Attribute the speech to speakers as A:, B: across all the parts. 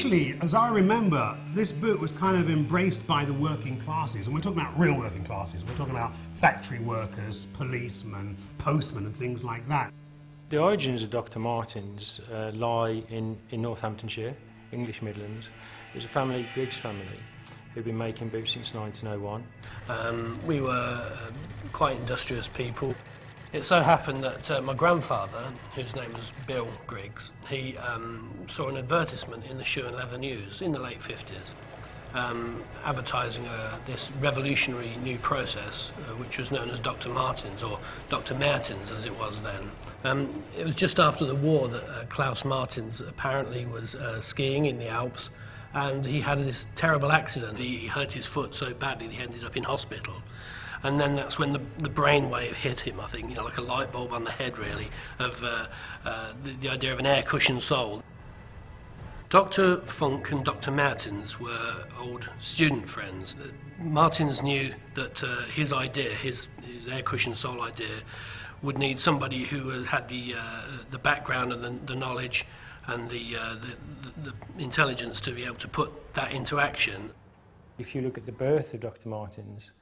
A: initially, as I remember, this boot was kind of embraced by the working classes, and we're talking about real working classes. We're talking about factory workers, policemen, postmen and things like that.
B: The origins of Dr Martens lie in Northamptonshire, English Midlands. It was a family, Griggs family, who'd been making boots since 1901.
C: We were quite industrious people. It so happened that my grandfather, whose name was Bill Griggs, he saw an advertisement in the Shoe and Leather News in the late 50s, advertising this revolutionary new process, which was known as Dr Martens, or Dr Martens as it was then. It was just after the war that Klaus Martens apparently was skiing in the Alps, and he had this terrible accident. He hurt his foot so badly that he ended up in hospital. And then that's when the brainwave hit him, I think, you know, like a light bulb on the head, really, of the idea of an air cushion sole. Dr Funk and Dr Martens were old student friends. Martens knew that his idea, his air cushion sole idea, would need somebody who had the background and the knowledge and the intelligence to be able to put that into action.
B: If you look at the birth of Dr Martens,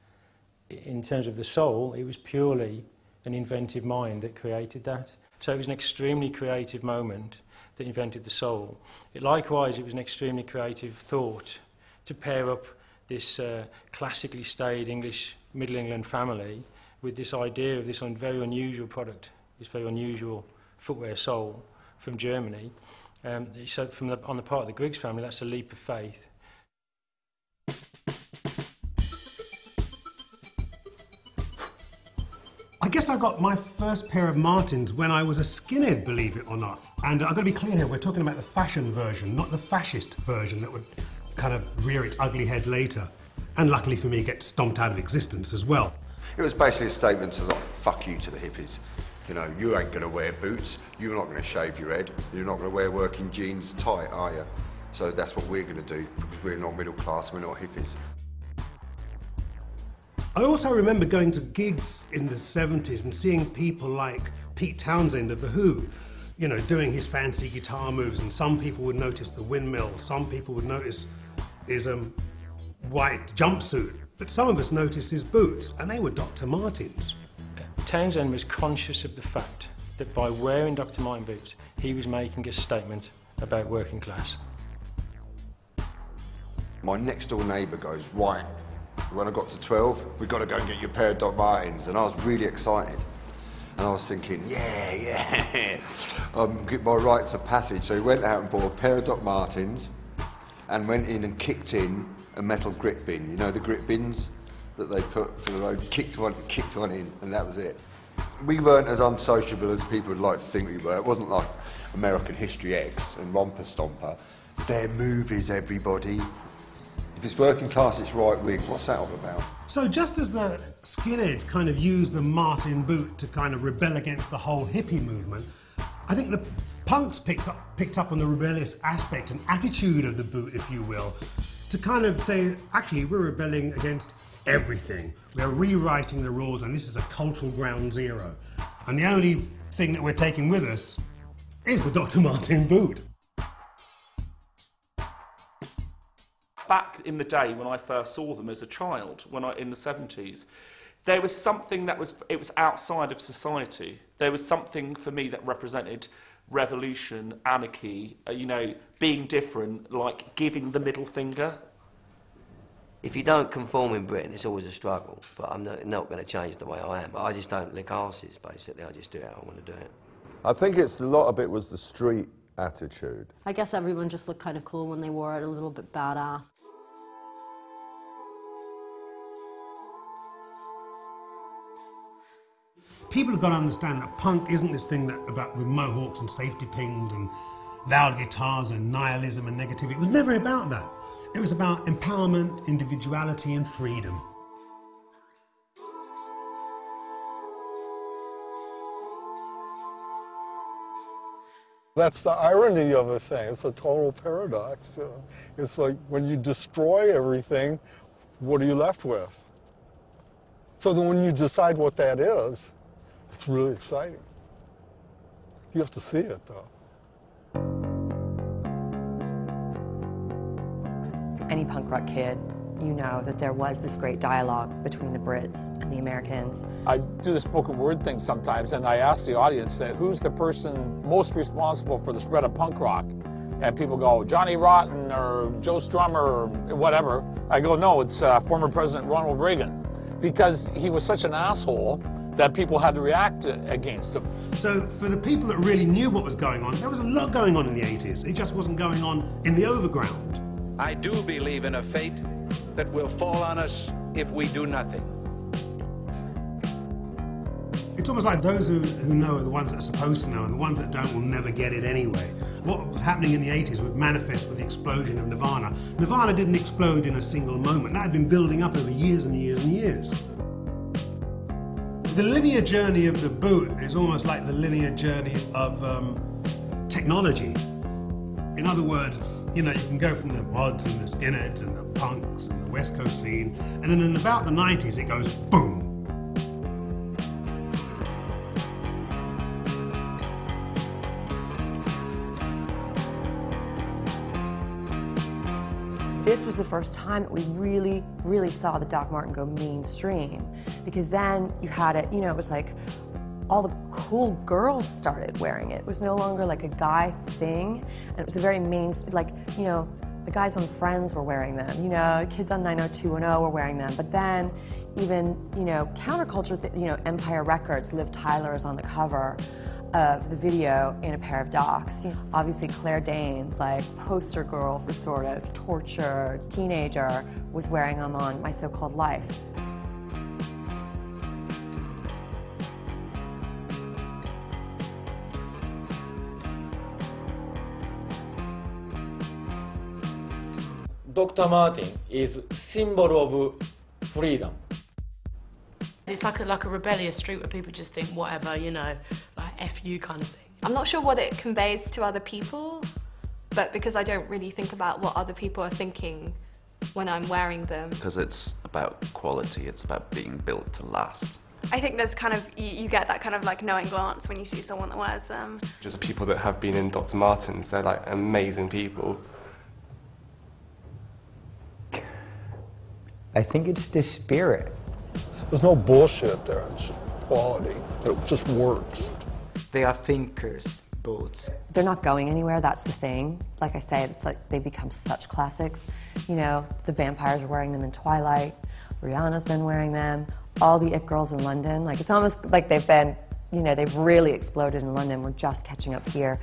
B: in terms of the soul, it was purely an inventive mind that created that. So it was an extremely creative moment that invented the soul. Likewise, it was an extremely creative thought to pair up this classically staid English Middle England family with this idea of this very unusual product, this very unusual footwear sole from Germany. So on the part of the Griggs family, that's a leap of faith.
A: I guess I got my first pair of Martens when I was a skinhead, believe it or not. And I've got to be clear here, we're talking about the fashion version, not the fascist version that would kind of rear its ugly head later. And luckily for me, get stomped out of existence as well.
D: It was basically a statement to like, fuck you to the hippies. You know, you ain't going to wear boots, you're not going to shave your head, you're not going to wear working jeans tight, are you? So that's what we're going to do, because we're not middle class, we're not hippies.
A: I also remember going to gigs in the 70s and seeing people like Pete Townsend of The Who, you know, doing his fancy guitar moves, and some people would notice the windmill, some people would notice his white jumpsuit, but some of us noticed his boots, and they were Dr Martens.
B: Townsend was conscious of the fact that by wearing Dr Martens boots, he was making a statement about working class.
D: My next door neighbour goes, right, when I got to 12, we've got to go and get you a pair of Dr Martens, and I was really excited. And I was thinking, yeah, get my rites of passage. So he went out and bought a pair of Dr Martens and went in and kicked in a metal grip bin. You know the grip bins that they put for the road? Kicked one in, and that was it. We weren't as unsociable as people would like to think we were. It wasn't like American History X and Romper Stomper. They're movies, everybody. If it's working class, it's right wing. What's that all about?
A: So just as the skinheads kind of used the Martin boot to kind of rebel against the whole hippie movement, I think the punks picked up on the rebellious aspect and attitude of the boot, if you will, to kind of say, actually, we're rebelling against everything. We're rewriting the rules, and this is a cultural ground zero. And the only thing that we're taking with us is the Dr. Martens boot.
E: Back in the day when I first saw them as a child, in the 70s, there was something that was outside of society. There was something for me that represented revolution, anarchy, you know, being different, like giving the middle finger.
F: If you don't conform in Britain, it's always a struggle, but I'm not going to change the way I am. But I just don't lick arses, basically. I just do how I want to do it.
G: I think a lot of it was the street attitude.
H: I guess everyone just looked kind of cool when they wore it, a little bit badass.
A: People have got to understand that punk isn't this thing with mohawks and safety pins and loud guitars and nihilism and negativity. It was never about that. It was about empowerment, individuality and freedom.
I: That's the irony of a thing. It's a total paradox. It's like when you destroy everything, what are you left with? So then when you decide what that is, it's really exciting. You have to see it, though.
J: any punk rock kid, you know that there was this great dialogue between the Brits and the Americans.
K: I do the spoken word thing sometimes, and I ask the audience, who's the person most responsible for the spread of punk rock? And people go, Johnny Rotten or Joe Strummer or whatever. I go, no, it's former President Ronald Reagan, because he was such an asshole that people had to react against him.
A: So for the people that really knew what was going on, there was a lot going on in the 80s. It just wasn't going on in the overground.
L: I do believe in a fate that will fall on us if we do nothing.
A: It's almost like those who know are the ones that are supposed to know, and the ones that don't will never get it anyway. What was happening in the 80s would manifest with the explosion of Nirvana. Nirvana didn't explode in a single moment. That had been building up over years and years and years. The linear journey of the boot is almost like the linear journey of technology. In other words, you know, you can go from the mods and the skinheads and the punks and the West Coast scene, and then in about the 90s it goes boom.
J: This was the first time that we really saw the Doc Marten go mainstream, because then you had it, you know, it was like all the cool girls started wearing it. It was no longer like a guy thing, and it was a very like, you know, the guys on Friends were wearing them, you know, the kids on 90210 were wearing them, but then even, you know, counterculture, you know, Empire Records, Liv Tyler is on the cover of the video in a pair of Docs. Obviously Claire Danes, like poster girl for sort of torture teenager, was wearing them on My So-Called Life.
M: Dr. Marten is symbol of freedom.
N: It's like a rebellious street where people just think whatever, you know, like F you kind of thing.
O: I'm not sure what it conveys to other people, but because I don't really think about what other people are thinking when I'm wearing them.
P: Because it's about quality, it's about being built to last.
Q: I think there's kind of, you get that kind of like knowing glance when you see someone that wears them.
R: Just people that have been in Dr. Martens, they're like amazing people.
S: I think it's the spirit.
I: There's no bullshit there, it's quality. It just works.
S: They are thinkers, boots.
J: They're not going anywhere, that's the thing. Like I say, it's like they become such classics. You know, the vampires are wearing them in Twilight, Rihanna's been wearing them, all the it girls in London. Like, it's almost like they've been, you know, they've really exploded in London. We're just catching up here.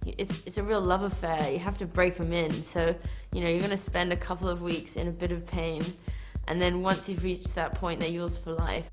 N: It's a real love affair. You have to break them in. So, you know, you're going to spend a couple of weeks in a bit of pain. And then once you've reached that point, they're yours for life.